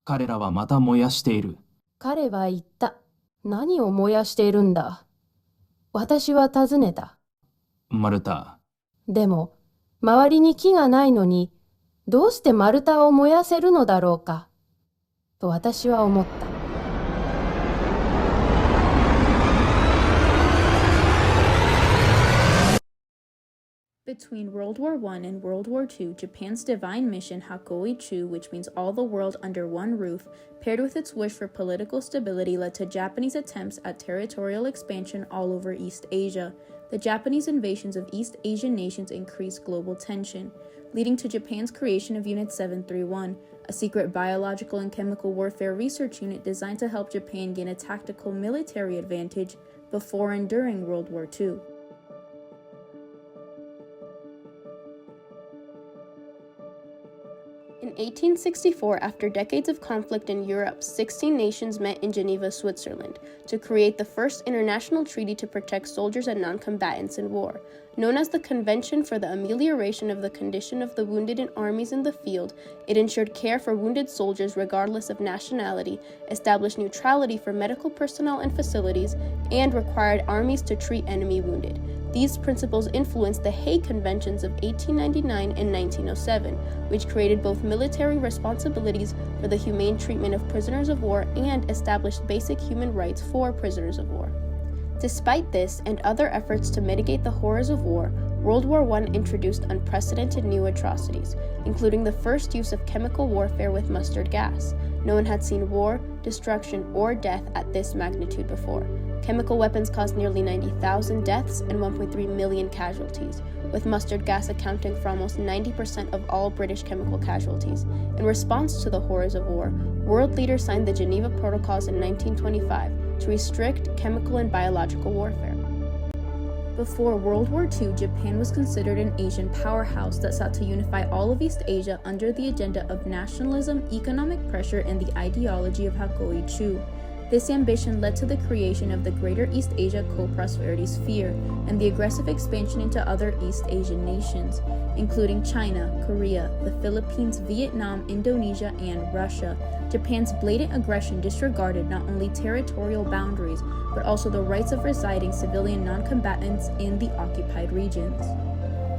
彼らはまた燃やしている。彼は言った。何を燃やしているんだ。私は尋ねた。マルタ、でも、周りに木がないのに、どうして丸太を燃やせるのだろうか。と私は思った。Between World War I and World War II, Japan's divine mission Hakoichu, which means all the world under one roof, paired with its wish for political stability led to Japanese attempts at territorial expansion all over East Asia. The Japanese invasions of East Asian nations increased global tension, leading to Japan's creation of Unit 731, a secret biological and chemical warfare research unit designed to help Japan gain a tactical military advantage before and during World War II. In 1864, after decades of conflict in Europe, 16 nations met in Geneva, Switzerland, to create the first international treaty to protect soldiers and non-combatants in war. Known as the Convention for the Amelioration of the Condition of the Wounded in Armies in the Field, it ensured care for wounded soldiers regardless of nationality, established neutrality for medical personnel and facilities, and required armies to treat enemy wounded. These principles influenced the Hague Conventions of 1899 and 1907, which created both military responsibilities for the humane treatment of prisoners of war and established basic human rights for prisoners of war. Despite this and other efforts to mitigate the horrors of war, World War I introduced unprecedented new atrocities, including the first use of chemical warfare with mustard gas. No one had seen war, destruction, or death at this magnitude before. Chemical weapons caused nearly 90,000 deaths and 1.3 million casualties, with mustard gas accounting for almost 90% of all British chemical casualties. In response to the horrors of war, world leaders signed the Geneva Protocols in 1925 to restrict chemical and biological warfare. Before World War II, Japan was considered an Asian powerhouse that sought to unify all of East Asia under the agenda of nationalism, economic pressure, and the ideology of Hakoichu. This ambition led to the creation of the Greater East Asia Co-Prosperity Sphere and the aggressive expansion into other East Asian nations, including China, Korea, the Philippines, Vietnam, Indonesia, and Russia. Japan's blatant aggression disregarded not only territorial boundaries, but also the rights of residing civilian non-combatants in the occupied regions.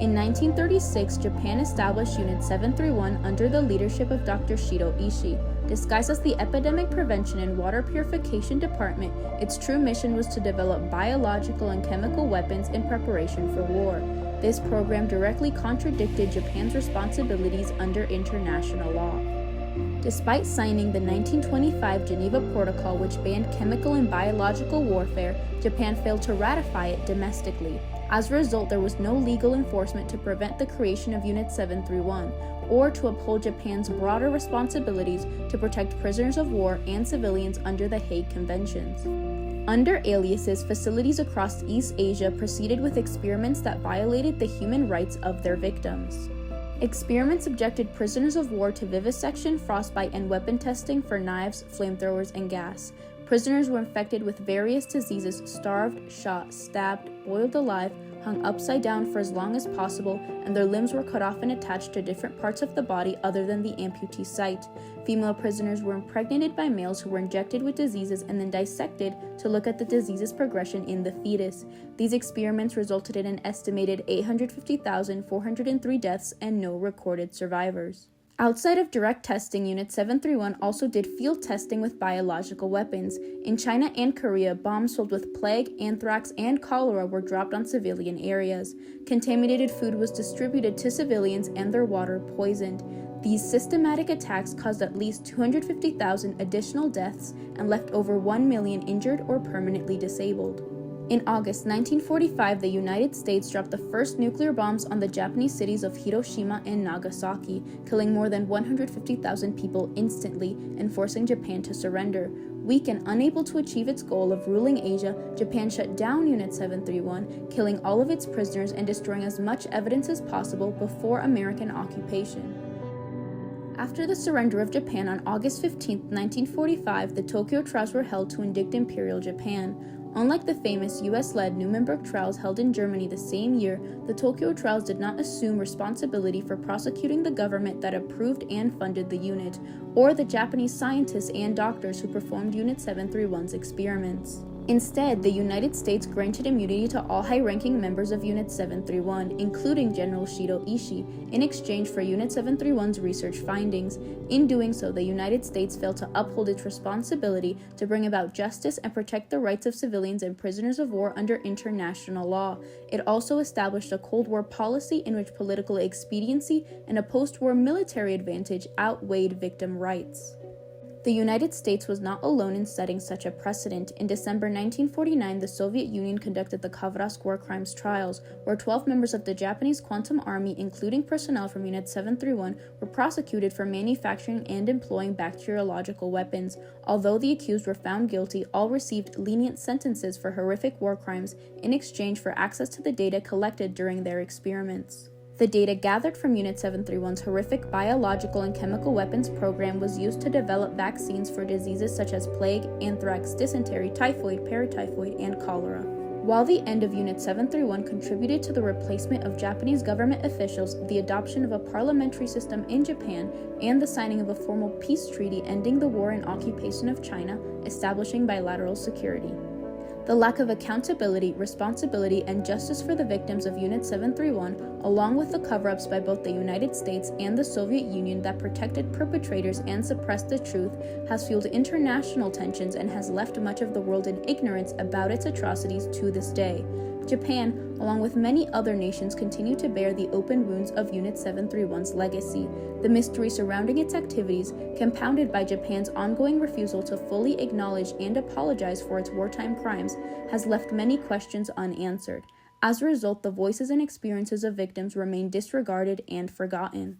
In 1936, Japan established Unit 731 under the leadership of Dr. Shido Ishii. Disguised as the Epidemic Prevention and Water Purification Department, its true mission was to develop biological and chemical weapons in preparation for war. This program directly contradicted Japan's responsibilities under international law. Despite signing the 1925 Geneva Protocol, which banned chemical and biological warfare, Japan failed to ratify it domestically. As a result, there was no legal enforcement to prevent the creation of Unit 731, or to uphold Japan's broader responsibilities to protect prisoners of war and civilians under the Hague Conventions. Under aliases, facilities across East Asia proceeded with experiments that violated the human rights of their victims. Experiments subjected prisoners of war to vivisection, frostbite, and weapon testing for knives, flamethrowers, and gas. Prisoners were infected with various diseases, starved, shot, stabbed, boiled alive, hung upside down for as long as possible, and their limbs were cut off and attached to different parts of the body other than the amputee site. Female prisoners were impregnated by males who were injected with diseases and then dissected to look at the disease's progression in the fetus. These experiments resulted in an estimated 850,403 deaths and no recorded survivors. Outside of direct testing, Unit 731 also did field testing with biological weapons. In China and Korea, bombs filled with plague, anthrax, and cholera were dropped on civilian areas. Contaminated food was distributed to civilians and their water poisoned. These systematic attacks caused at least 250,000 additional deaths and left over 1 million injured or permanently disabled. In August 1945, the United States dropped the first nuclear bombs on the Japanese cities of Hiroshima and Nagasaki, killing more than 150,000 people instantly and forcing Japan to surrender. Weak and unable to achieve its goal of ruling Asia, Japan shut down Unit 731, killing all of its prisoners and destroying as much evidence as possible before American occupation. After the surrender of Japan on August 15, 1945, the Tokyo trials were held to indict Imperial Japan. Unlike the famous US-led Nuremberg trials held in Germany the same year, the Tokyo trials did not assume responsibility for prosecuting the government that approved and funded the unit, or the Japanese scientists and doctors who performed Unit 731's experiments. Instead, the United States granted immunity to all high-ranking members of Unit 731, including General Shido Ishii, in exchange for Unit 731's research findings. In doing so, the United States failed to uphold its responsibility to bring about justice and protect the rights of civilians and prisoners of war under international law. It also established a Cold War policy in which political expediency and a post-war military advantage outweighed victim rights. The United States was not alone in setting such a precedent. In December 1949, the Soviet Union conducted the Kavkaz war crimes trials, where 12 members of the Japanese Quantum Army, including personnel from Unit 731, were prosecuted for manufacturing and employing bacteriological weapons. Although the accused were found guilty, all received lenient sentences for horrific war crimes in exchange for access to the data collected during their experiments. The data gathered from Unit 731's horrific biological and chemical weapons program was used to develop vaccines for diseases such as plague, anthrax, dysentery, typhoid, paratyphoid, and cholera. While the end of Unit 731 contributed to the replacement of Japanese government officials, the adoption of a parliamentary system in Japan, and the signing of a formal peace treaty ending the war and occupation of China, establishing bilateral security. The lack of accountability, responsibility, and justice for the victims of Unit 731, along with the cover-ups by both the United States and the Soviet Union that protected perpetrators and suppressed the truth, has fueled international tensions and has left much of the world in ignorance about its atrocities to this day. Japan, along with many other nations, continue to bear the open wounds of Unit 731's legacy. The mystery surrounding its activities, compounded by Japan's ongoing refusal to fully acknowledge and apologize for its wartime crimes, has left many questions unanswered. As a result, the voices and experiences of victims remain disregarded and forgotten.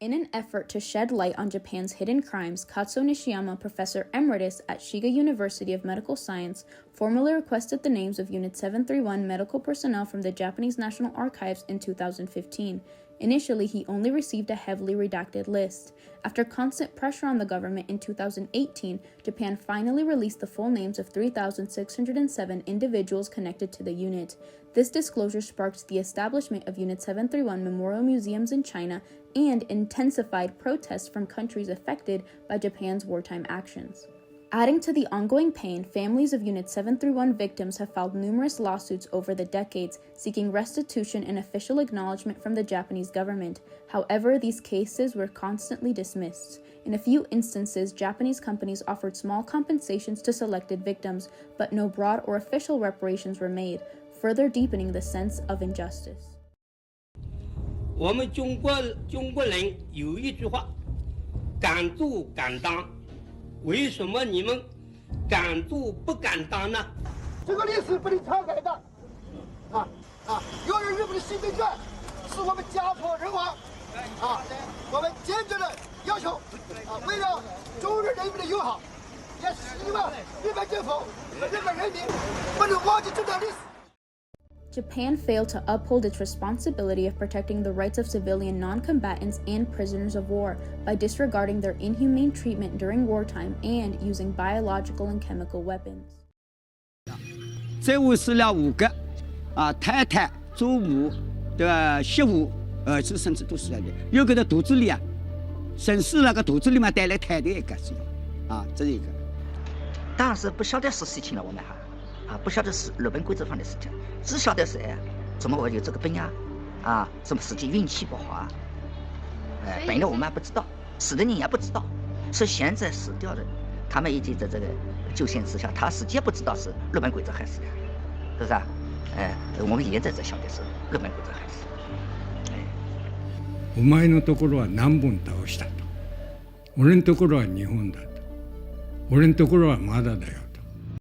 In an effort to shed light on Japan's hidden crimes, Katsuo Nishiyama, professor emeritus at Shiga University of Medical Science, formally requested the names of Unit 731 medical personnel from the Japanese National Archives in 2015. Initially, he only received a heavily redacted list. After constant pressure on the government in 2018, Japan finally released the full names of 3,607 individuals connected to the unit. This disclosure sparked the establishment of Unit 731 memorial museums in China and intensified protests from countries affected by Japan's wartime actions. Adding to the ongoing pain, families of Unit 731 victims have filed numerous lawsuits over the decades, seeking restitution and official acknowledgement from the Japanese government. However, these cases were constantly dismissed. In a few instances, Japanese companies offered small compensations to selected victims, but no broad or official reparations were made, further deepening the sense of injustice. 我们中国人有一句话，敢做敢当。为什么你们敢做不敢当呢？这个历史不能篡改的，有人日本的行政权是我们家破人亡，我们坚决的要求，为了中日人民的友好，也希望日本政府和日本人民不能忘记这段历史。 Japan failed to uphold its responsibility of protecting the rights of civilian non-combatants and prisoners of war by disregarding their inhumane treatment during wartime and using biological and chemical weapons. 这位死了5个，太太、祖母的媳妇、儿子甚至都死了的，有个在肚子里生死那个肚子里面带来太太一个是，这是一个。当时不晓得是事情了，我们不晓得是日本鬼子放的事情，只晓得是怎么我有这个病什么自己运气不好本来我们还不知道，死的人也不知道，是现在死掉的，他们已经在这个救险之下，他自己也不知道是日本鬼子害死的，是不是我们现在才晓得是日本鬼子害死。お前のところは何本倒したと、俺のところは2本だと、俺のところはまだだよ。